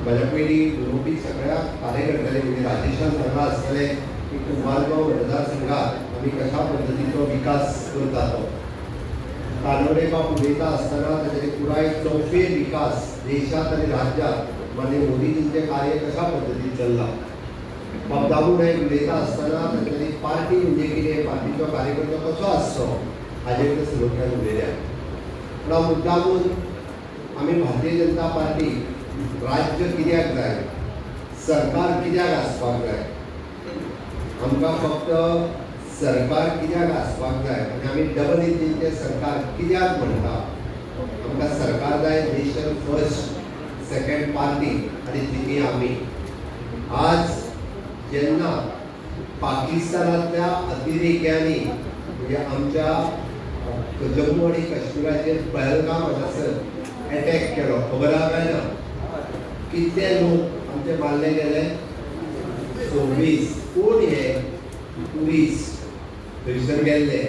माझ्या पयलीं उलोवपी सगळ्या कार्यकर्त्यांनी म्हणजे राजेशान सांगला आसतलें की कुंभारगांव मतदारसंघात आमी कशा पद्दतीचो विकास करता तो कानोडे बाब उलयता आसतना ताचे पुराय चौफेर विकास देशात आनी राज्यात माननीय मोदीजींचे कार्य कशा पद्दतीन चल्लां बाबदाबू नायक उलयता आसतना तांच्यांनी पार्टी म्हणजे कितें पार्टीचो कार्यकर्तो कसो आसचो हाजेर ते सलोख्यान उलयल्या पूण हांव मुद्दामून आमी भारतीय जनता पार्टी राज्य कित्याक जाय सरकार कित्याक आसपाक जाय आमकां फक्त सरकार कित्याक आसपाक जाय आनी आमी डबल इंजिनचें सरकार कित्याक म्हणटा आमकां सरकार जाय नेशन फर्स्ट सेकंड पार्टी आनी तिनी आमी आज जेन्ना पाकिस्तानांतल्या अतिरेक्यांनी म्हणजे आमच्या जम्मू आनी काश्मीराचेर पहलगाम हांगासर अटॅक केलो खबर आहा काय ना कितले लोक आमचे मारले गेले 26 कोण हे पुलीस थंयसर गेल्ले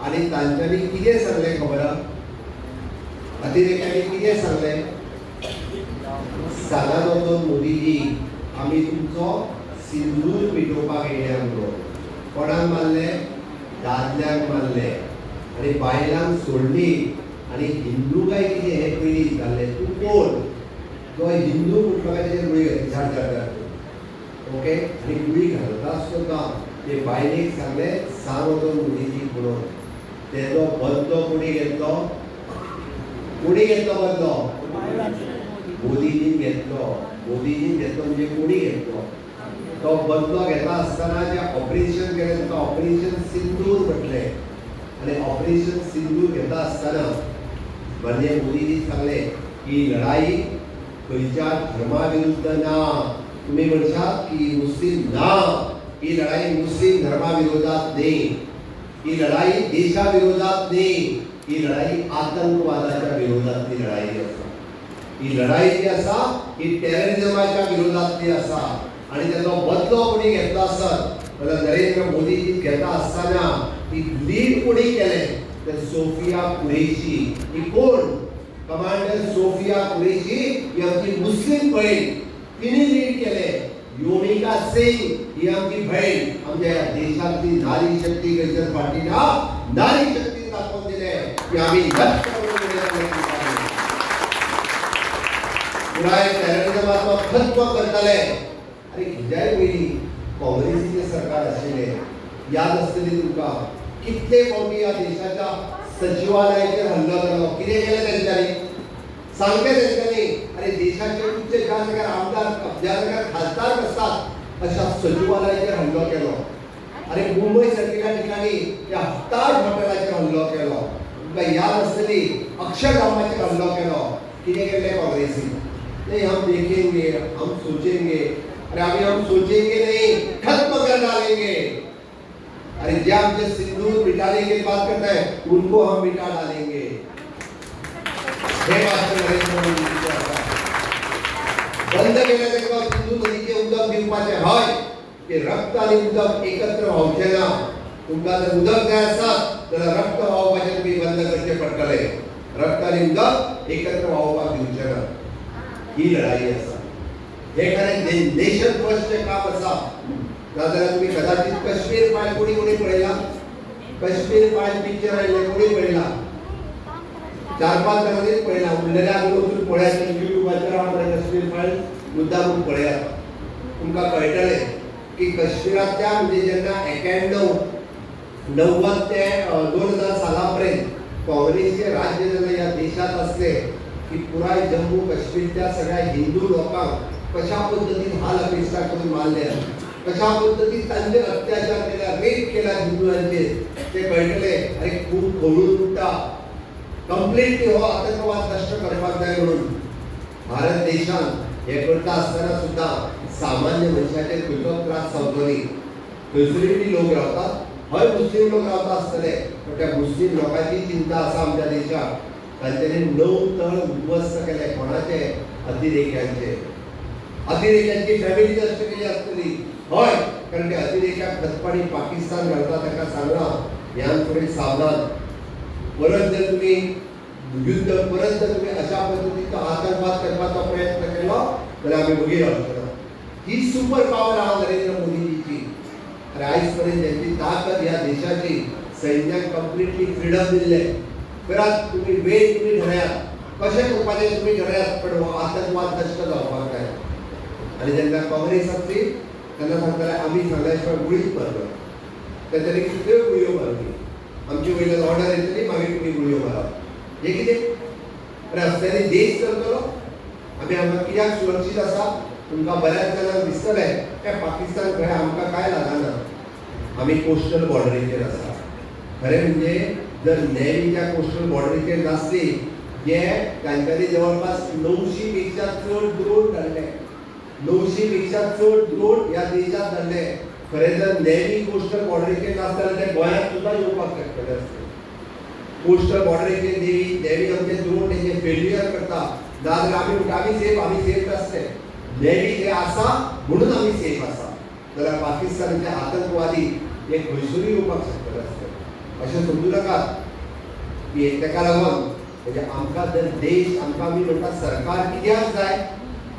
आनी तांच्यांनी कितें सांगलें खबर आहा अतिरेक्यांनी कितें सांगलें सांगात वचून मोदीजी आमी तुमचो सिंदूर मिटोवपाक येयल्या म्हणून कोणाक मारले दादल्यांक मारले आनी बायलांक सोडली आनी हिंदू काय कितें हे पयलीं जाल्लें तूं कोण जो हिंदू म्हणटलो काय तेजेर गुळी झाड झाड ओके आनी गुळी घालता आसतना ते बायलेक सांगलें सांग वचून मोदीजी म्हणून तेजो बदलो कोणी घेतलो बदलो मोदीजीन घेतलो म्हणजे कोणी घेतलो तो बदलो घेता आसतना जे ऑपरेशन केलें ताका ऑपरेशन सिंदूर म्हटलें आनी ऑपरेशन सिंदूर घेता आसतना माननीय मोदीजी सांगलें की लढाई खंयच्या धर्मा विरुद्ध ना तुम्ही म्हणशात की मुस्लिम ना ही लढाई मुस्लिम धर्मा विरोधात नाही ही लढाई देशा विरोधात नाही ही लढाई आतंकवादाच्या विरोधातली लढाई आसा ही लढाई जी आसा ही टेररिझमाच्या विरोधातली आसा आणि त्याचा बदलो कोणी घेतला असत मला नरेंद्र मोदीजी घेता असताना ती लीड कोणी केले तर सोफिया कुरेशी ही कोण कमांडर सोफिया कुरेशी ही आमची मुस्लिम बहीण तिने लीड केले योमिका सिंग ही आमची बहीण आमच्या देशातली नारी शक्ती गैजर पार्टीला नारी शक्ती दाखवून दिले की आम्ही लक्ष पुराय टेररिझमाचो खत्म करतले अरे कित्याय पयलीं काँग्रेसीचें सरकार आशिल्लें याद आसतली तुमकां कितले फावटी ह्या देशाच्या सचिवालयाचेर हल्लो केलो कितें केलें तेंच्यांनी सांगलें तेंच्यांनी अरे देशाचे उच्च ज्या जाग्यार आमदार ज्या जाग्यार खासदार बसतात अशा सचिवालयाचेर हल्लो केलो अरे मुंबय सारकेल्या ठिकाणी त्या ताज हॉटेलाचेर हल्लो केलो तुमकां याद आसतली अक्षरधामाचेर हल्लो केलो कितें केलें काँग्रेसीन नहीं हम देखेंगे हम सोचेंगे अरे अभी हम सोचेंगे नहीं खत्म कर डालेंगे अरे जो हमसे सिंदूर मिटाने की बात करता है उनको हम मिटा डालेंगे हे बात नरेंद्र मोदी बंद केले तेका सिंधू नदीचे उदक दिवपाचे हय की रक्त आणि उदक एकत्र व्हावचे ना तुमकां जर उदक जाय आसत जाल्यार रक्त व्हावपाचे तुम्ही बंद करचे पडटले रक्त आणि उदक एकत्र व्हावपाक दिवचे ना ही लढाई आसा हे खरें नेशन फर्स्टचे काम आसा नाजाल्यार तुम्ही कदाचित काश्मीर फायल कोणी पळयला काश्मीर फायल पिक्चर आयिल्लें कोणी पळयला 4-5 जाणांनीच पळयला उरलेल्या वचून पळयात युट्यूबाचेर हांव काश्मीर फायल मुद्दामून पळयात तुमकां कळटलें की काश्मीरांतल्या म्हणजे जेन्ना 91-90 ते 2000 साला पर्यंत काँग्रेसचे राज्य जेन्ना ह्या देशात आसले की पुराय जम्मू काश्मीरच्या सगळ्या हिंदू लोकांक कशा पद्धतीन हाल अपेक्षा करून मारले कशा पद्धतीन तांचे अत्याचार केला रेप केला हिंदुंचेर ते कळटले अरे खूब खोलून उठता कंप्लीटली हो आतंकवाद नष्ट करपाक जाय म्हणून भारत देशान हे करता आसतना सुद्धा सामान्य मनशाचेर खंयचोच त्रास जावचो न्ही खंयसरूय लोक रावतात हय मुस्लीम लोक रावता आसतले पण त्या मुस्लीम लोकांची चिंता आसा आमच्या देशात तांच्यांनी 9 तळ उद्ध्वस्त केले कोणाचे अतिरेक्यांची फॅमिली नष्ट केली आसतली हय कारण ते अतिरेक्याक खतपाणी पाकिस्तान घालता ताका सांगला ह्यान थोडी सावधान परत जर तुम्ही युद्ध परत जर तुम्ही अशा पद्धतीचा आतंकवाद करपाचा प्रयत्न केलो जाल्यार आमी वगीर रावचना. ही सुपर पावर आहा नरेंद्र मोदीजीची. आनी आयज पर्यंत त्यांची ताकद ह्या देशाची सैन्याक कंप्लिटली फ्रीडम दिल्ले. परत तुम्ही वेळ तुम्ही ठरयात कशें करपाचें तुम्ही ठरयात, पण आतंकवाद नश्ट जावपाक जाय. आनी जेन्ना काँग्रेस आसली तेन्ना सांगताले आमी सांगल्या शिवाय गुळीच मारना. तेन्ना कितल्यो गुळयो मारली. आमची वयल्यान ऑर्डर येतली मागीर तुमी गुळयो मारप. हें कितें? रस्त्यांनी देश चलतलो. आमी हांगा कित्याक सुरक्षीत आसा? तुमकां बऱ्याच जाणांक दिसतलें काय पाकिस्तान खंय आमकां काय लागना. आमी कोस्टल बॉर्डरीचेर आसा. खरें म्हणजे जर नेव्ही त्या कोस्टल बॉर्डरीचेर नासली जे तांच्यांनी जवळपास 900 पेक्षा चड ड्रोन धाडले. 900 पेक्षा चड ड्रोन ह्या देशात धाडले. खरें जर नेव्ही कोस्टल बॉर्डरीचेर नासताले ते गोंयांत सुद्दां येवपाक शकतले आसले. कोस्टल बॉर्डरीचेर नेव्ही आमचे ड्रोन तेंचे फेल्युअर करता. नाजाल्यार आमी सेफ नासले. नेव्ही जे आसा म्हणून आमी सेफ आसा. जाल्यार पाकिस्तानाचे आतंकवादी हे खंयसरूय येवपाक शकतले आसले. अशें समजू नाकात की तेका लागून म्हणजे आमकां जर देश आमकां आमी म्हणटा सरकार कित्याक जाय?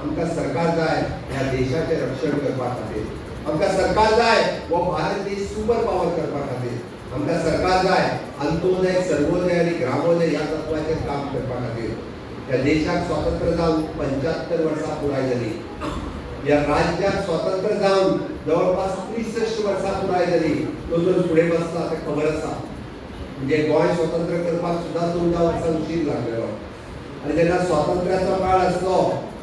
आमकां सरकार जाय ह्या देशाचें रक्षण करपा खातीर. आमकां सरकार जाय हो भारत देश सुपर पावर करपा खातीर. आमकां सरकार जाय अंत्योदय सर्वोदय आनी ग्रामोदय ह्या तत्वाचेर काम करपा खातीर. ह्या देशाक स्वातंत्र्य जावन 75 वर्सां पुराय जाली. ह्या राज्याक स्वातंत्र्य जावन जवळपास 63 वर्सां पुराय जाली. तो जर फुडें बसला ते खबर आसा. म्हणजे गोंय स्वतंत्र करपाक सुद्दां 14 वर्सां उशीर लागलेलो. आनी जेन्ना स्वातंत्र्याचो काळ आसलो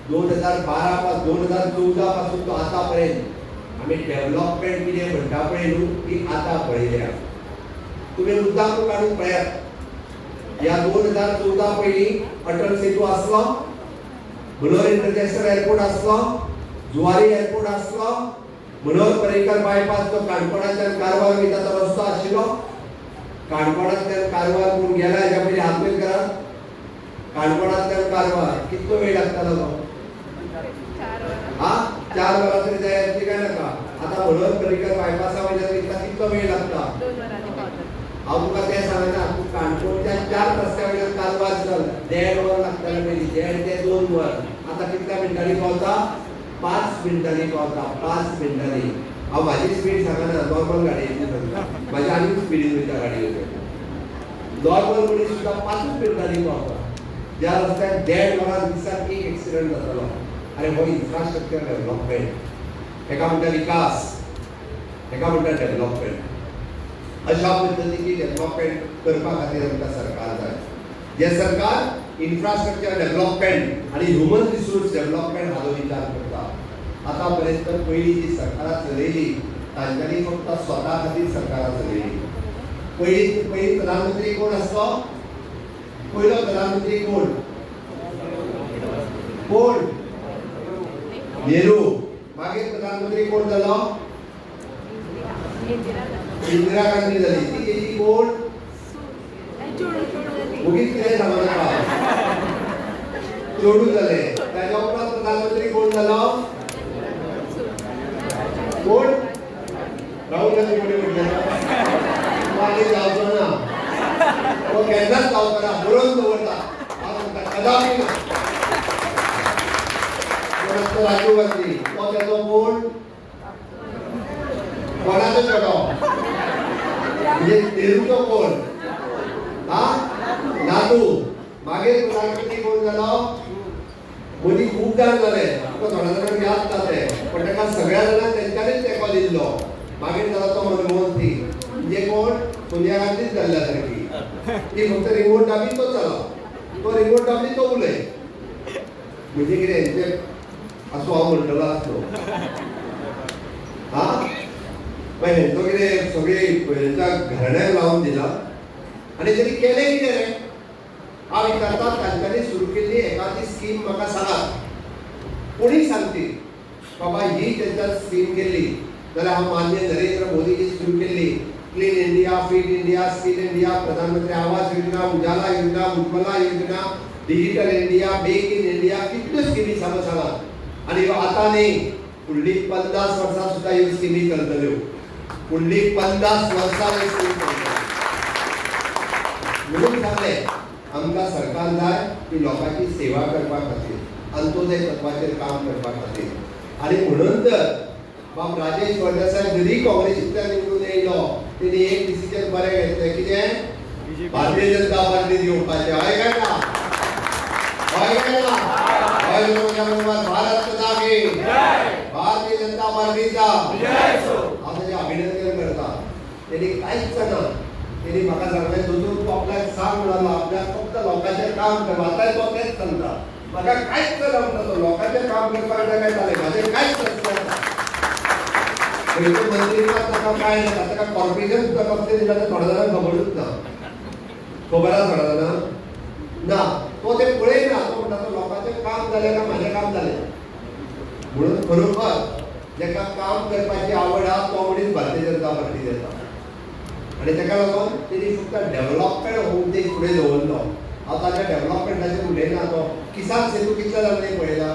2012 पासून 2014 पासून तो आतां पर्यंत आमी डेव्हलपमेंट कितें म्हणटा पळय न्हू ती आतां पळयल्या. तुमी मुद्दाम काडून पळयात. ह्या 2014 पयलीं अटल सेतू आसलो, मनोहर इंटरनॅशनल एअरपोर्ट आसलो, जुवारी एअरपोर्ट आसलो, मनोहर पर्रीकर बायपास जो काणकोणांतल्यान कारवार वयता तो रस्तो आशिल्लो. काणकोणांतल्यान कारवार कोण गेला हेच्या पयलीं हात वयर करात. काणकोणांतल्यान कारवार कितलो वेळ लागतालो तो? 4 वरां तरी जाय आसली काय नाका? आतां मनोहर पर्रीकर बायपासा वयल्यान वयता कितलो वेळ लागता? हांव तुका तें सांगना. तूं काणकोणच्या 4 रस्त्या वयल्यान कारवार चल 1.5 वर लागताले पयलीं. 1.5 ते 2 वर. आतां कितल्या मिनटांनी पावता? 5 मिनटांनी पावता. 5 मिनटांनी. हांव म्हाजी स्पीड सांगना. नॉर्मल गाडयेची सांगता. म्हाजी आनीक स्पीडीन वयता गाडयो. नॉर्मल मनीस सुद्दां 5 मिनटांनी पावता. ज्या रस्त्याक 1.5 वरां दिसाक एक एक्सिडंट जातालो. अरे हो इन्फ्रास्ट्रक्चर डेव्हलपमेंट. हेका म्हणटा विकास. हेका म्हणटा डेव्हलपमेंट. अशा पद्धतीची डेव्हलपमेंट करपा खातीर आमकां सरकार जाय. जे सरकार इन्फ्रास्ट्रक्चर डेव्हलपमेंट आनी ह्युमन रिसोर्स डेव्हलपमेंट हाचो विचार करता. आतां पर्यंत पयलीं जी सरकारां चलयली तांच्यांनी फक्त स्वता खातीर सरकारां चलयली. पयलीं प्रधानमंत्री कोण आसलो? पयलो प्रधानमंत्री कोण? नेहरू. मागीर प्रधानमंत्री कोण जालो? इंदिरा गांधी जाली. ती तेजी कोण? उगीच कितें सांगू नाका. चेडू जाले. ताच्या उपरांत प्रधानमंत्री कोण जालो? कोण? राहुल गांधी म्हटलेलो. मागीर जावचो ना. तो केन्नाच जावचो ना. बरोवन दवरता. हांव म्हणटा कदापि ना. राजीव गांधी. तो तेजो कोण? कोणाचो चेडो? म्हणजे नेहरूचो कोण? नातू. मागीर प्रधानमंत्री कोण जालो? मोदी खूब जाण जाले. तुका थोड्या जाणांक याद जातले. पण ताका सगळ्या जाणांक तेंच्यांनीच तेंको दिल्लो. मागीर जालो तो मनमोहन सिंग. म्हणजे कोण? सोनिया गांधीच जाल्ल्या सारकी. ती फक्त रिमोट दाबी तो चला. तो रिमोट दाबली तो उलय. म्हणजे कितें असो हांव म्हणटलो आसलो. मागीर हेंचो कितें सगळी हेंच्या घराण्याक लावन दिला. आनी तरी केलें कितें रे? हांव विचारता तांच्यांनी सुरू केल्ली एखादी स्कीम म्हाका सांगात. कोणी सांगती बाबा ही तेंच्यान स्कीम केल्ली जाल्यार हांव मान्य नरेंद्र मोदीजी सुरू केल्ली clean India, fit India, skill India, प्रधानमंत्री आवास योजना, उजाला योजना, उज्ज्वला योजना, digital India, make in India, कितल्यो स्किमी सांगात. आनी आतां न्ही फुडली 50 वर्सां सुद्दां ह्यो स्किमी चलतल्यो. फुडली 50 वर्सां ह्यो स्किमी चलतल्यो. म्हणून सांगलें आमकां सरकार जाय ती लोकांची सेवा करपा खातीर. अंत्योदय तत्वाचेर काम करपा खातीर आनी म्हणून तर बाब राजेश फळदेसाय जरी काँग्रेसींतल्यान निवडून येयलो तेणी एक डिसिजन बरें घेतलें कितें भारतीय जनता पार्टीत येवपाचें हय काय ना हय काय ना हय नमस्कार भारत माता की भारतीय जनता पार्टीचा हांव ताचें अभिनंदन करता तेणी कांयच ना तेणी म्हाका सांगलें दोतोर तूं आपल्याक सांग म्हणलो आपल्याक फक्त लोकांचें काम कर आतां तो तेंच सांगता म्हाका कांयच ना म्हणटा तो लोकांचें काम करपाक जाय जालें म्हाजें कांयच नासलें पयलीं मंत्री ताका काय ना ताका कॉर्पोरेशन सुद्दां कसलें दिलां तें थोड्या जाणांक खबरूच ना खबर आसा थोड्या जाणांक ना तो तें पळयना तो म्हणटा तो लोकांचें काम जालें काय म्हाजें काम जालें म्हणून खरोखर जेका काम करपाची आवड आहा तो मनीस भारतीय जनता पार्टीत येता आनी ताका लागून तेणी फक्त डेव्हलपमेंट हो उद्देश फुडें दवरलो हांव ताच्या डेव्हलपमेंटाचेर उलयना तो किसान सेतू कितले जाले पळयला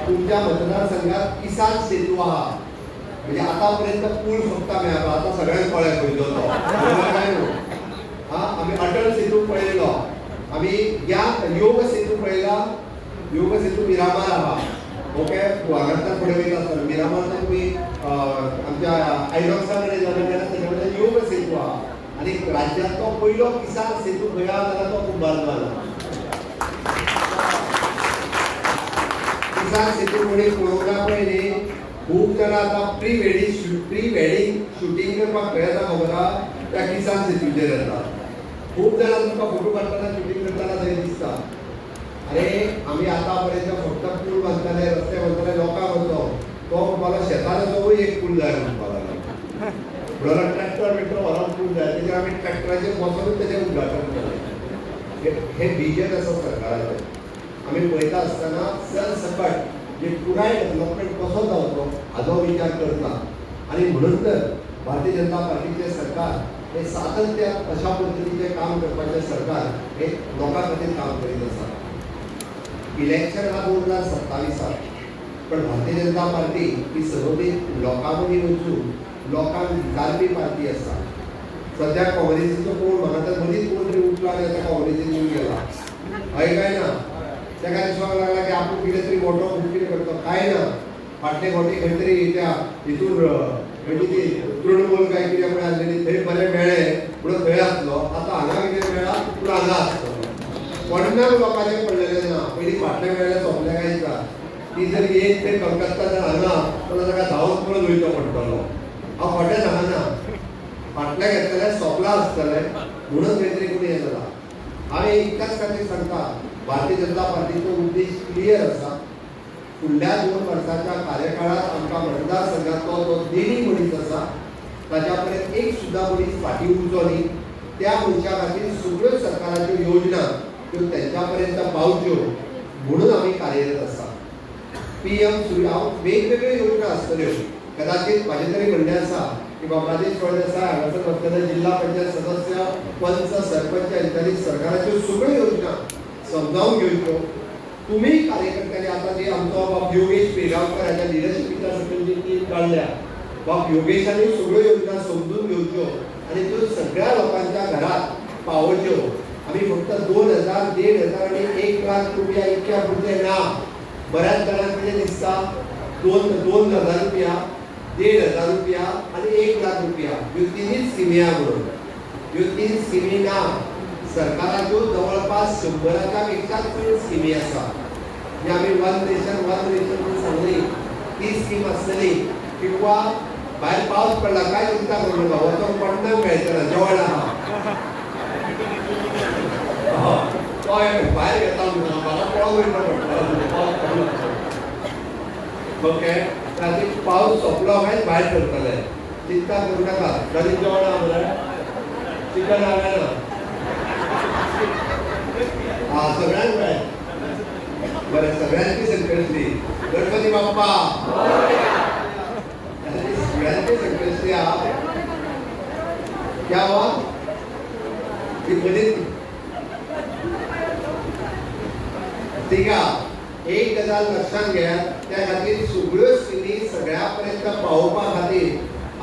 तुमच्या मतदारसंघात किसान सेतू आहा म्हणजे आतापर्यंत पूल फक्त मेळ्ळा आता सगळ्यांक कळ्ळें खंयचो तो काय न्हू हा आमी अटल सेतू पळयलो आमी योग सेतू पळयला योग सेतू मिरामार आहा ओके हांगांतल्यान फुडें वयता आसतना मिरामार तुमी आमच्या आयनॉक्सा कडेन जाले तेन्ना तेजे कडेन योग सेतू आहा आनी राज्यांतलो पयलो किसान सेतू खंय आहा जाल्यार तो कुंभारजुंवार आहा किसान सेतू कोणी पळोवना पळय खूब जाणां आतां प्री वेडींग शूटिंग करपाक खंय येता खबर आहा त्या किसान सेतूचेर येता खूब जाणां तुमकां फोटो काडटना शूटिंग करतना थंय दिसता अरे आमी आतां पर्यंत फक्त पूल बांदताले रस्ते बांदताले लोकांक वचो तो म्हणपालो शेताचो एक पूल जाय म्हणपाक लागलो म्हणून ट्रॅक्टर बिक्टर व्हरोन पूल जाय तेजेर आमी ट्रॅक्टराचेर बसूनच तेजें उद्घाटन केलें हे विजन आसा सरकाराचें आमी पळयता आसतना सरसकट जे पुराय डेव्हलपमेंट कसो जावचो हाचो विचार करता आनी म्हणून तर भारतीय जनता पार्टीचें सरकार हे सातत्यान अशा पद्दतीचें काम करपाचें सरकार हे लोकां खातीर काम करीत आसा इलेक्शन हा 2027 पण भारतीय जनता पार्टी ही सर्वोदीत लोकां मदीं वचून लोकांक विचारपी पार्टी आसा सध्या काँग्रेसीचो कोण म्हाका तर मदींच कोण तरी उठला आनी ताका काँग्रेसीन येवन गेला हय काय ना ताका दिसपाक लागला की आपूण कितें तरी मोठो खूब कितें करतो काय ना फाटले फावटी खंय तरी त्या हितून म्हणजे ती तृणमूल काय कितें म्हण आसलेली थंय बरें मेळ्ळें म्हणून थंय आसलो आतां हांगा कितें मेळ्ळा पूण हांगा आसतलो कोणाक लोकांचें पडलेलें ना पयलीं फाटलें मेळ्ळें सोंपलें कांयच ना ती जर एक थंय कलकत्ता जर हांगा जाल्यार ताका धांवत पळोवन वयचो पडटलो हांव खोटें सांगना फाटलें घेतलेलें सोंपलां आसतलें म्हणून खंय तरी कोणी हें जाला हांवें इतल्याच खातीर सांगता भारतीय जनता पार्टीचो उद्देश क्लियर आसा फुडल्या 2 वर्सांच्या कार्यकाळात आमकां मतदारसंघातलो जो देणी मनीस आसा ताच्या पर्यंत एक सुद्दां मनीस फाटीं उरचो न्ही त्या मनशा खातीर सगळ्यो सरकाराच्यो योजना त्यो तेंच्या पर्यंत पावच्यो म्हणून आमी कार्यरत आसा PM सूर्य वेगवेगळ्यो योजना आसतल्यो कदाचित म्हाजें तरी म्हणणें आसा की बाबाजी फळदेसाय हांगासर वतले जिल्हा पंचायत सदस्य पंच सरपंच इत्यादी सरकाराच्यो सगळ्यो योजना समजावून घेवच्यो तुम्ही कार्यकर्त्यांनी आता जे आमचो बाब योगेश पेगावकर हाच्या लिडरशिपीच्या सकयल जी टीम काढल्या बाब योगेशांनी सगळ्यो योजना समजून घेवच्यो आणि त्यो सगळ्या लोकांच्या घरात पावोवच्यो आम्ही फक्त 2000, 1500 आणि 1 लाख रुपया इतक्या पुरते ना बऱ्याच जणांना कितें दिसता 2000 रुपया 1500 रुपया आणि 1 लाख रुपया ह्यो तिनीच स्किमी आहा म्हणून ह्यो 3 स्किमी ना सरकाराच्यो जवळपास 100च्या पेक्षा चड स्किमी आसा जे आमी वन नेशन म्हणून सांगली ती स्कीम आसतली किंवा भायर पावस पडला काय चिंता करू नका वचोंक पडना मेळटलें जेवण आहा भायर येता म्हाका पळोवंक वयता ओके ताची पावस सोंपलो काय भायर सरतले चिंता करू नाका घरी जेवण आहा मरे चिकन हांवें ना हा सगळ्यांक मेळ बरें सगळ्यांची संकश्टी गणपती बाप्पा सगळ्यांची संकश्टी आहा क्या हुआ ती मदींच ठीक आहे एक गजाल लक्षात घ्या त्या खातीर सगळ्यो स्किमी सगळ्या पर्यंत पावोवपा खातीर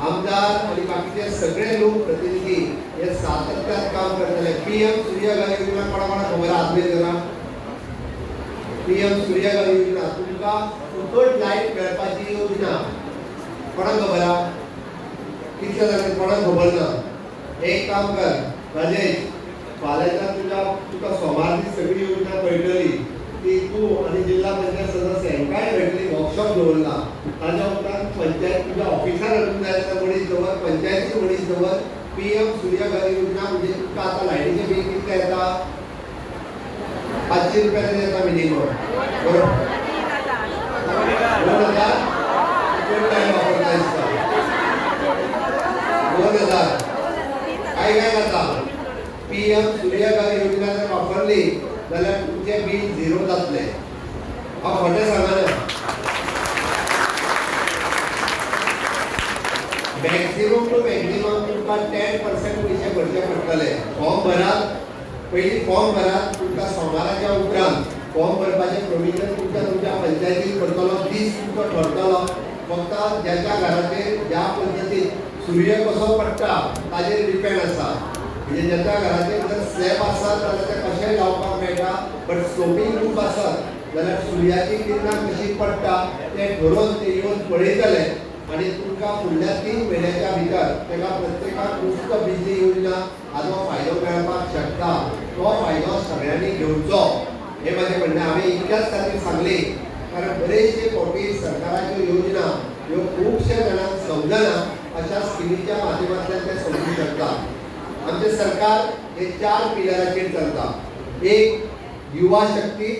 आमदार आणि बाकीचे सगळे लोक प्रतिनिधी हे सातत्यात काम करतले PM सूर्यघर योजना कोणा खबर आसली जरा पीएम सूर्यघर योजना तुमकां फुकट लायट मेळपाची योजना कोणाक खबर आहा? कितले जाणांक कोणाक खबर ना? एक काम कर राजेश, फाल्यां तुका सोमार दीस सगळी योजना कळटली ती तूं आनी जिल्हा पंचायत सदस्य हांकांय मेळटली. वर्कशॉप दवरला ताज्या उपरांत पंचायत तुज्या ऑफिसार हाडूंक जाय तो मनीस दवर, पंचायतीचो मनीस दवर. पीएम सूर्यघर योजना म्हणजे तुका आतां लायटीचें बील कितलें येता? 500 रुपया तरी येता मिनिमम, बरोबर? 2000 वापरता दिसता 2000 काय जाता? पीएम सूर्यघर योजना जर वापरली जाल्यार तुमचें बील झिरो जातलें. हांव खोटें सांगना. मॅक्सिमम टू मॅक्सिमम तुमकां 10% पयशे भरचे पडटले. फॉर्म भरात, पयलीं फॉर्म भरात. तुमकां सोमाराच्या उपरांत फॉर्म भरपाचें प्रोविजन तुमच्या पंचायतीन करतलो. दीस तुमचो ठरतलो. फक्त ज्याच्या घराचेर ज्या पद्दतीन सूर्य कसो पडटा ताजेर डिपेंड आसा. म्हणजे ज्याच्या घराचेर जर स्लॅब आसत जाल्यार ते कशें लावपाक मेळटा, बट स्लोपींग रूफ आसत जाल्यार सूर्याची किरणां कशी पडटा तें ठरोवन ते येवन पळयतले आनी तुमकां फुडल्या 3 म्हयन्याच्या भितर तेका प्रत्येकाक मुफ्त बिजली योजना हाचो फायदो मेळपाक शकता. तो फायदो सगळ्यांनी घेवचो हें म्हाजें म्हणणें. हांवें इतल्याच खातीर सांगली कारण बरेचशे फावटी सरकाराच्यो योजना ह्यो खुबशे जाणांक समजना अशा स्किमीच्या माध्यमांतल्यान ते समजूंक शकता. आमचें सरकार हे 4 पिलराचेर चलता. एक युवा शक्ती,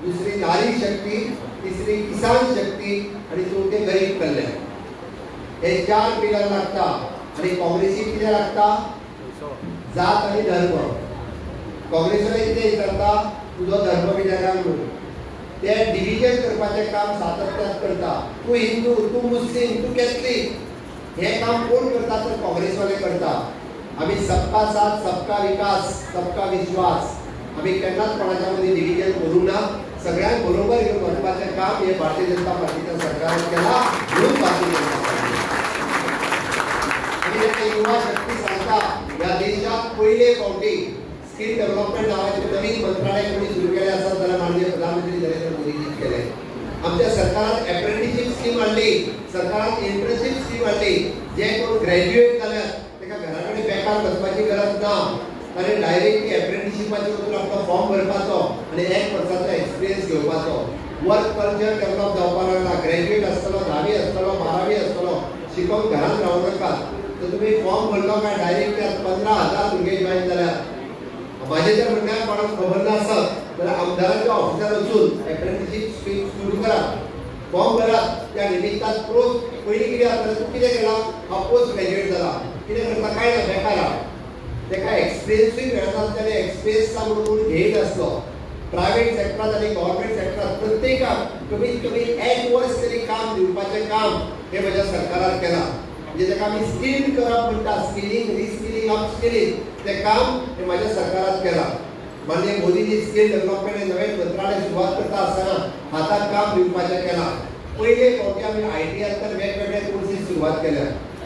दुसरी नारी शक्ती, तिसरी किसान शक्ती आनी चौथे गरीब कल्याण. हे 4 पिलर लागता. आनी काँग्रेसीक कितें लागता? जात आनी धर्म. काँग्रेसीला कितें विचारता? तुजो धर्म कित्याक म्हणून ते डिविजन करपाचें काम सातत्यान करता. तूं हिंदू, तूं मुस्लीम, तूं कॅथलीक, हें काम कोण करता तर काँग्रेसवाले करता. आम्ही सबका साथ, सबका विकास, सबका विश्वास, आम्ही केन्नाच कोणाच्या मध्ये डिविजन करू ना. सगळ्यांक बरोबर घेऊन वचपाचें काम हे भारतीय जनता पार्टीच्या सरकारान केला. म्हणून भारतीय जनता पार्टी आनी युवा शक्ती सांगता ह्या देशात पयले फावटी स्किल डेव्हलपमेंट नावाचें नवीन मंत्रालय कोणी सुरू केलें आसा जाल्यार माननीय प्रधानमंत्री नरेंद्र मोदीजीन केलें. आमच्या सरकारान एप्रेंटिसशीप स्कीम हाडली, सरकारान इंटर्नशीप स्कीम हाडली. जे कोण ग्रॅज्युएट जाल्यात तेका घरा कडेन बेकार बसपाची गरज ना. ताणें डायरेक्टली एप्रेंटिसशिपाचे वचून आपलो फॉर्म भरपाचो आनी 1 वर्साचो एक्सपिरियन्स घेवपाचो. वर्क कल्चर डेव्हलप जावपाक लागला. ग्रॅज्युएट आसतलो, 10वी आसतलो, 12वी आसतलो, शिकोवन घरांत रावूं नाकात. तर तुमी फॉर्म भरलो काय डायरेक्ट 15,000 भुरगे जॉइन जाल्यात. माझे जर म्हणण्यार कोणाक खबर ना आसत जाल्यार आमदाराच्या ऑफिसार वचून एप्रेंटिसशीप स्कीम सुरू करात, फॉर्म भरात. त्या निमित्तान पोस्ट पयलीं कितें जातालें, तूं कितें केलां? हांव पोस्ट ग्रॅज्युएट जाला. कितें करता? काय ना, बेकार आहा. तेका एक्सपिरियन्सूय मेळनासलें. एक्सपिरियन्स म्हणून घेयत आसलो. प्रायवेट सेक्टरांत आनी गव्हर्मेंट सेक्टरांत प्रत्येकाक कमीत कमी 1 वर्स तरी काम दिवपाचें काम हे म्हज्या सरकारान केलां. म्हणजे ताका आमी स्किल्ड करप म्हणटा, स्किलिंग, रिस्किलिंग, अपस्किलिंग, तें काम हे म्हाज्या सरकारान केलां. माननीय मोदीजी स्किल डेव्हलपमेंट हे नवें मंत्रालय सुरवात करता आसतना हाताक काम दिवपाचें केलां. पयले फावटी आमी ITआर तर वेगवेगळे कोर्सीस सुरवात केल्या.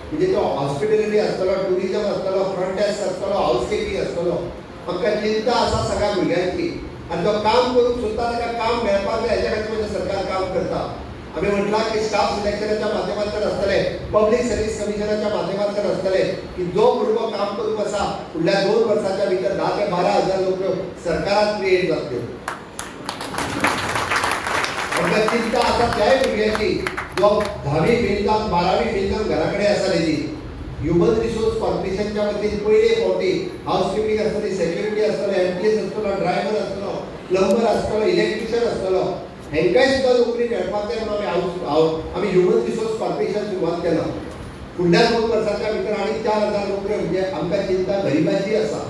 म्हणजे तो हॉस्पिटॅलिटी आसतलो, टुरिजम आसतलो, फ्रंट डेस्क आसतलो, हाऊसकीपिंग आसतलो. आमकां चिंता आसा सगळ्या भुरग्यांची आनी तो काम करूंक सोदता ताका काम मेळपाक जाय हेच्या खातीर म्हजें सरकार काम करता. आम्ही म्हटलं की स्टाफ सिलेक्शनच्या माध्यमांतल्यान आसतले, पब्लिक सर्व्हिस कमिशनाच्या माध्यमांतल्यान आसतले की जो भुरगो काम करूंक आसा फुडल्या 2 वर्सांच्या भितर 10 ते 12,000 नोकऱ्यो सरकारान क्रिएट जातल्यो. आमकां चिंता आसा त्याय भुरग्याची जो 10वी फेल जावन 12वी फेल जावन घरा कडेन आसा तेजी. ह्युमन रिसोर्स कॉर्पोरेशनच्या वतीन पयले फावटी हाऊसकीपिंग आसतली, सेक्युरिटी आसतलो, एमटीएस आसतलो, ड्रायव्हर आसतलो, प्लंबर आसतलो, इलेक्ट्रिशियन आसतलो, हेंकाय सुद्दां नोकरी मेळपाक जाय म्हणून आमी ह्युमन रिसोर्स कॉर्पोरेशन सुरवात केलां. फुडल्या 2 वर्सांच्या भितर आनी 4,000 नोकऱ्यो. म्हणजे आमकां चिंता गरिबाची आसा,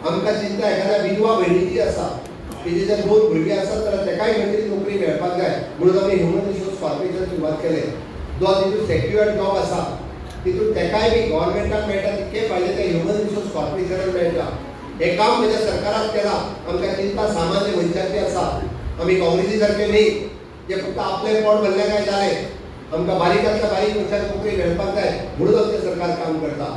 आमकां चिंता एखाद्या विधवा भयणीची आसा की जे 2 भुरगीं आसात जाल्यार तेकाय खंय तरी नोकरी मेळपाक जाय म्हणून आमी ह्युमन रिसोर्स कॉर्पोरेशन सुरवात केलें. जो तितून सेक्युअर्ड जॉब आसा तितून तेकाय बी गव्हर्मेंटाक मेळटा तितके फायदे ते ह्युमन रिसोर्स कॉर्पोरेशनान मेळटा. हे काम म्हज्या सरकारान केलां. आमकां चिंता सामान्य मनशाची आसा. आम्ही काँग्रेसी सारखे नाही जे फक्त आपले पोट भरले काय जालें. आमकां बारीकांतल्या बारीक मनशाक नोकरी मेळपाक जाय म्हणून आमचें सरकार काम करता.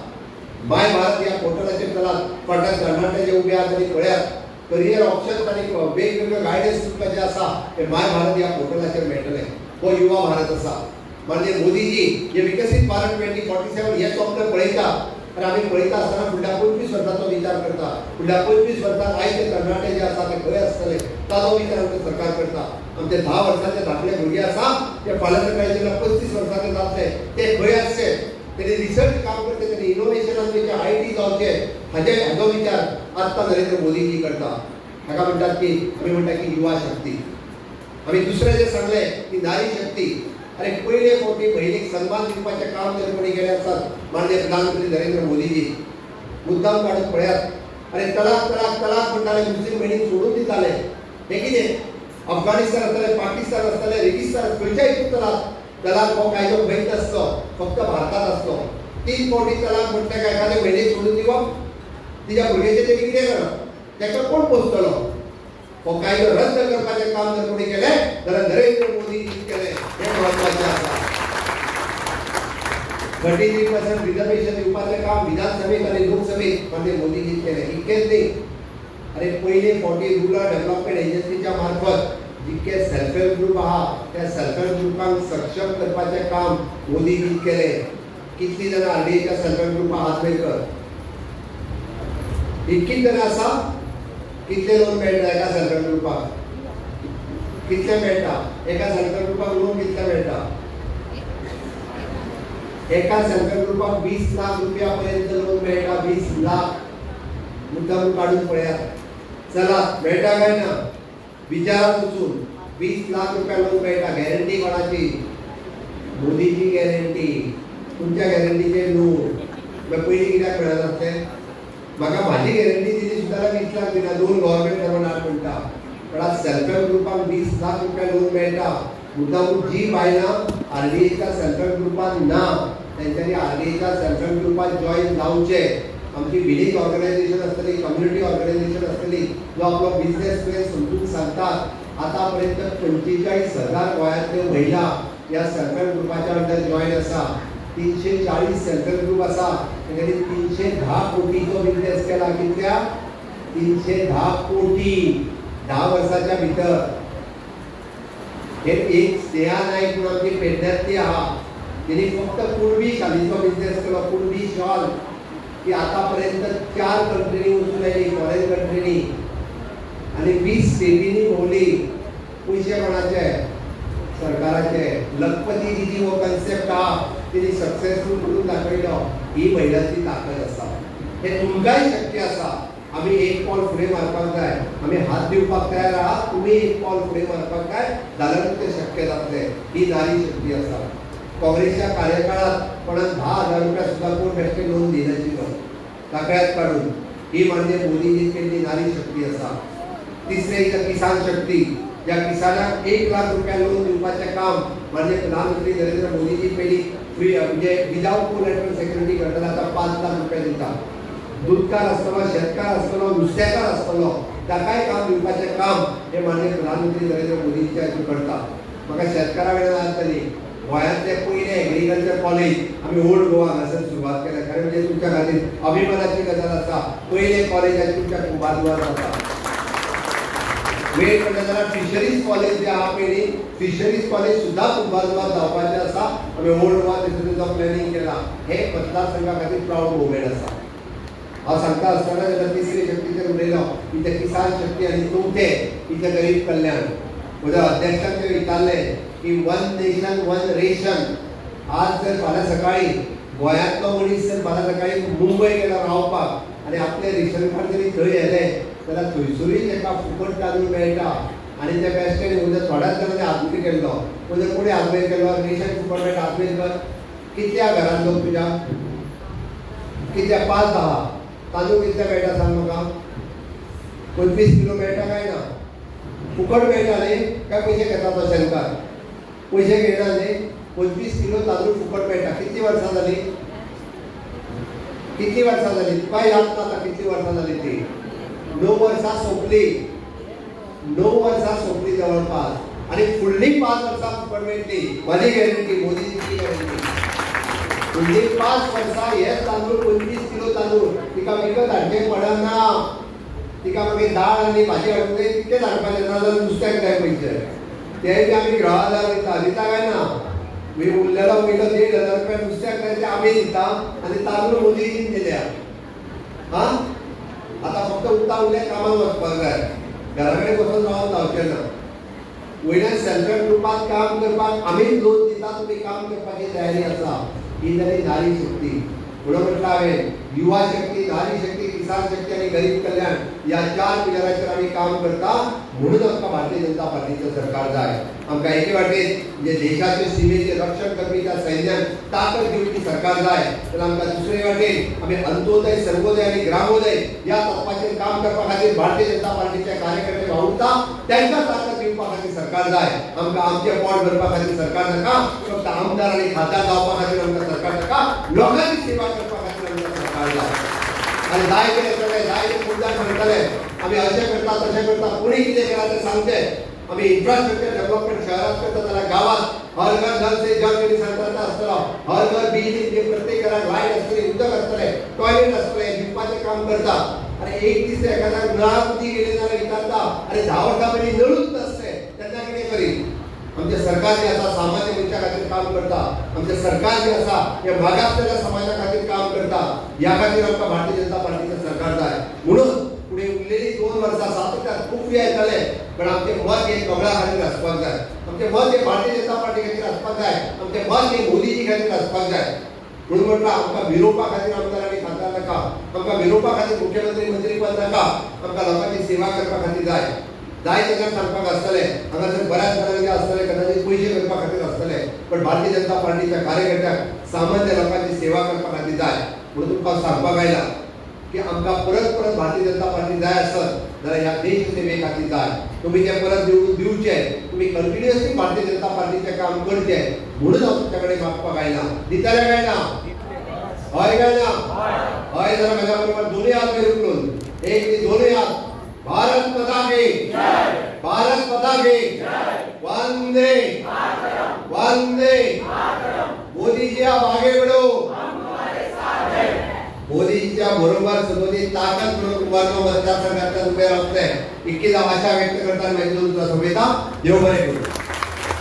माय भारत ह्या पोर्टलाचेर चलात, फाटल्यान तरणाटे जे उबे आहात आनी पळयात करियर ऑप्शन्स आणि वेगवेगळे गायडन्स तुमकां जे आसा ते माय भारत ह्या पोर्टलाचेर मेळटले. हो युवा भारत आसा. म्हणजे मोदीजी जे विकसित भारत 2047 हे स्वप्न पळयता आणि आम्ही पळयता आसतना फुडल्या 25 वर्सांचो विचार करता. फुडल्या 25 वर्सांत आयज ते तरणाटे जे आसा ते खंय आसतले ताचो विचार आमचो सरकार करता. आमचे 10 वर्सांचे धाकले भुरगे आसा ते फाल्यां सकाळी जेन्ना 35 वर्सांचे जातले ते खंय आसचे. तेणी रिसर्च काम करते, तेणी इनोव्हेशनान म्हणजे IT जावचे हाचो विचार आत्ता नरेंद्र मोदीजी करता. हाका म्हणटात की आमी म्हणटा की युवा शक्ती. आमी दुसरे जे सांगले की नारी शक्ती. अरे पहिले फावटी महिलेक सन्मान दिवपाचें काम जर कोणी केलें आसत माननीय प्रधानमंत्री नरेंद्र मोदीजी मुद्दाम काडून पळयात. अरे तलाक तलाक तलाक म्हणटाले, मुस्लीम भयणीक सोडून दिताले. हे कितें? अफगाणिस्तान आसतलें, पाकिस्तान आसतलें, रेगिस्तान खंयच्याय तलाक तलाक हो कायदो खंयच नासलो, फक्त भारतात आसलो. 3 फावटी तलाक म्हणटा काय एखाद्या भयणीक सोडून दिवप, तिच्या भुरग्याचें तेणी कितें करप, ताका कोण पोसतलो? हो कायदो रद्द करपाचें काम जर कोणी केलें जाल्यार नरेंद्र मोदीजी केलें. हे महत्वाचें आसा. 33% रिजर्वेशन दिवपाचें काम विधानसभेत आणि लोकसभेत माननीय मोदीजी केलें. इतकेंच न्ही, अरे पयले फावटी रुरल डेव्हलपमेंट एजन्सीच्या मार्फत जितके सेल्फ हेल्प ग्रुप आहा त्या सेल्फ हेल्प ग्रुपांक सक्षम करपाचें काम मोदीजी केलें. कितलीं जाणां RDAच्या सेल्फ हेल्प ग्रुपां हात वयर कर. 21 जाणां आसा. कितले लोन मेळटा एका सेल्फ हेल्प ग्रुपाक? कितले मेळटा एका सेल्फ हेल्प ग्रुपाक लोन? कितले मेळटा एका सेल्फ हेल्प ग्रुपाक? 20 लाख रुपया पर्यंत लोन मेळटा. 20 लाख मुद्दाम काढून पळयात. चला मेळटा काय ना विचारात वचून 20 लाख रुपया लोन मेळटा. गॅरंटी कोणाची? मोदीची गॅरंटी. तुमच्या गॅरंटीचे लोन पयलीं कित्याक मेळनासलें? म्हाका म्हाजी गॅरंटी दिली सुद्दां 20 लाख दिना. 2 गव्हर्नमेंट सर्वंट म्हणटा पण आज सेल्फ हेल्प ग्रुपाक 20 लाख रुपया लोन मेळटा. मुद्दाम जी बायलां RDAच्या सेल्फ हेल्प ग्रुपान ना तेंच्यांनी RDAच्या सेल्फ हेल्प ग्रुपात जॉईन जावचे. आमची विलेज ऑर्गनायझेशन आसतली, कम्युनिटी ऑर्गनायझेशन आसतली, जो आपलो बिझनेस प्लॅन समजून सांगतात. आतापर्यंत 45,000 गोंयांतल्यो महिला ह्या सेल्फ हेल्प ग्रुपाच्या अंडर जॉईन आसा. 340 सेल्फ हेल्प ग्रुप आसा. तेणी 310 कोटीचो बिझनेस केला. कितल्या? 310 कोटी 10 वर्साच्या भितर. हे एक स्नेहा नाईक म्हणून आमची पेडण्यातली आहा. तिने फक्त कुणबी शालीचो बिझनेस केलो. कुणबी शॉल ती आतापर्यंत 4 कंट्रीनी वचून आयली, फॉरेन कंट्रीनी, आणि 20 स्टेटींनी भोंवली. पयशे कोणाचे? सरकाराचे. लखपती जी हो कन्सेप्ट आहा तिने सक्सेसफुल करून दाखयलो. ही महिलांची ताकद आसा. हे तुमकांय शक्य आसा. आम्ही एक पावल फुडें मारपाक जाय. आम्ही हात दिवपाक तयार आहात. तुम्ही एक पावल फुडें मारपाक जाय जाल्यार ते शक्य जातलें. ही नारी शक्ती आसा. काँग्रेसच्या कार्यकाळात कोणाक 10,000 रुपया सुद्धा कोण बेश्टे लोन दिनाशिल्लो ताकयात काढून. ही माननीय मोदीजी केल्ली नारी शक्ती आसा. तिसरे किसान शक्ती. ज्या किसानाक 1 लाख रुपया लोन दिवपाचें काम माननीय प्रधानमंत्री नरेंद्र मोदीजी पयलीं फ्री म्हणजे विदाउट कोलॅटरल सेक्युरिटी करताना आता 5 लाख रुपया दिता. दूधकार आसतलो, शेतकार आसतलो, नुस्तेकार आसतलो, ताकाय काम दिवपाचें काम हे माननीय प्रधानमंत्री नरेंद्र मोदीजी हातूंत करता. म्हाका शेतकारा वेळार जातली गोंयांतले पयले एग्रीकल्चर कॉलेज आमी ओल्ड गोवा हांगासर सुरवात केल्या. खरें म्हणजे तुमच्या खातीर अभिमानाची गजाल आसा. पयले कॉलेजाची तुमच्या कुंभारजुवार जाता. वेळ पडटा जाल्यार फिशरीज कॉलेज जे आहा पयलीं फिशरीज कॉलेज सुद्धा कुंभारजुवार जावपाचें आसा. आमी ओल्ड गोवा तेचो प्लॅनिंग केला. हे मतदारसंघा खातीर प्राऊड मुवमेंट आसा. हांव सांगता आसतना जेन्ना तिसरी शक्तीचेर उलयलो इथे किसान शक्ती आनी चवथे इथे गरीब कल्याण. म्हज्या अध्यक्षान ते विचारलें की 1 नेशन 1 रेशन. आज जर फाल्यां सकाळी गोंयांतलो मनीस जर फाल्यां सकाळी मुंबय गेला रावपाक आनी आपले रेशन कार्ड जरी थंय येलें जाल्यार थंयसरूय ताका फुकट तांदूळ मेळटा. आनी ते बेश्टे म्हणजे थोड्याच जाणांनी आत्महत्या केल्लो. म्हणजे कोणी आत्महत्या केलो? रेशन फुकट मेळटा आत्महत्या कर. कितल्या घरांत लोक तुज्या? कितल्या? 5-10. तांदूळ कितले मेळटा सांग म्हाका? 25 किलो मेळटा काय ना? फुकट मेळटा न्ही काय पयशे घेता तो शेतकार? पयशे घेयना न्ही. 25 किलो तांदूळ फुकट मेळटा. कितली वर्सां जाली? कितली वर्सां जाली? तुका याद ना कितली वर्सां जाली ती? 9 वर्सां सोंपली. 9 वर्सां सोंपली जवळपास. आनी फुडली 5 वर्सां फुकट मेळटली. म्हाजी गॅरंटी, मोदीजीची गॅरंटी. फुडली 5 वर्सां हेच तांदूळ 25 किलो तांदूळ तिका विकत हाडचें पडना. तिका मागीर दाळ आनी भाजी हाडून तितकेच हाडपाचें नाजाल्यार नुस्त्याक जाय पयशे ते बी आमी ग्रहादार दिता काय ना मी उरलेलो वयलो 1,500 रुपया नुस्त्याक जाय ते आमी दिता आनी तांदूळ मोदीजीन दिल्या हा आतां फक्त उरले कामाक वचपाक जाय घरा कडेन बसून रावन जावचें ना वयल्यान सेल्फ हेल्प ग्रुपांत काम करपाक आमीच लोन दिता तुमी काम करपाची तयारी आसा ही जाली नारी शक्ती म्हणून म्हटलं हांवें युवा शक्ती नारी शक्ती किसान शक्ती आणि गरीब कल्याण या 4 पिलराचेर आमी काम करता म्हणून आमकां भारतीय जनता पार्टीचं सरकार जाय आमकां एके वाटेन जे देशाचे सीमेचे रक्षण करपी त्या सैन्याक ताकद दिवपी सरकार जाय तर आमकां दुसरे वाटेन आमी अंत्योदय सर्वोदय आणि ग्रामोदय या तत्वाचेर काम करपा खातीर भारतीय जनता पार्टीचे कार्यकर्ते वावुरता तांकां ताकद दिवपा खातीर सरकार जाय आमकां आमचें पोट भरपा खातीर सरकार नाका फक्त आमदार आनी खासदार जावपा खातीर आमकां सरकार नाका लोकांची सेवा करपा खातीर आमकां सरकार जाय आणि जाय ते मुद्दा म्हणटले आमी अशें करता तशें करता कोणी कितें केला तें सांगते आमी इन्फ्रास्ट्रक्चर डेव्हलपमेंट शहरात करता जाल्यार गावात हर घर जल से जल करून सांगता आसतलो हर घर बिजली जे प्रत्येक घरात लायट आसतली उदक आसतले टॉयलेट आसतले दिवपाचें काम करता आणि एक दीस एखाद्याक नळाक उदीक गेले जाल्यार विचारता अरे 10 वर्सां पयलीं नळूच नासले तेन्ना कितें करी आमचे सरकार जे आसा सामान्य मनशा खातीर काम करता आमचे सरकार जे आसा हे मागासलेल्या समाजा खातीर काम करता या खातीर आमकां भारतीय जनता पार्टीचं सरकार जाय म्हणून पुढे उरलेली 2 वर्सां सातत्यान खूब वेळ येतले पण आमचे मत हे कमळा खातीर आसपाक जाय आमचे मत हे भारतीय जनता पार्टी खातीर आसपाक जाय आमचे मत हे मोदीजी खातीर आसपाक जाय म्हणून म्हटलं आमकां विरोवपा खातीर आमदार आनी खासदार नाका आमकां विरोवपा खातीर मुख्यमंत्री मंत्री पद नाका आमकां लोकांची सेवा करपा खातीर जाय जाय तेन्ना सांगपाक आसतले हांगासर बऱ्याच जाणांचे आसतले कदाचित पयशे करपा खातीर आसतले पण भारतीय जनता पार्टीच्या कार्यकर्त्याक सामान्य लोकांची सेवा करपा खातीर जाय म्हणून तुमकां सांगपाक आयला की आमकां परत परत भारतीय जनता पार्टी जाय आसत जाल्यार ह्या देश सेवे खातीर जाय तुम्ही ते परत दिवचे तुम्ही कंटिन्युअसली भारतीय जनता पार्टीचे काम करचे म्हणून हांव तुमच्या कडेन मागपाक आयला दिताले काय ना हय काय ना हय जाल्यार म्हज्या बरोबर दोनूय हात वयर उखलून एक ती दोनूय हात भारत माता की जय भारत माता की जय वंदे मातरम वंदे मातरम मोदी जी आप आगे बढ़ो हम तुम्हारे साथ हैं मोदींच्या बरोबर सगळी ताकद म्हणून तुम्हाला मतदारसंघात उभे राहतले इतकी आशा व्यक्त करताना माझी दोन सभेचा देव बरे करू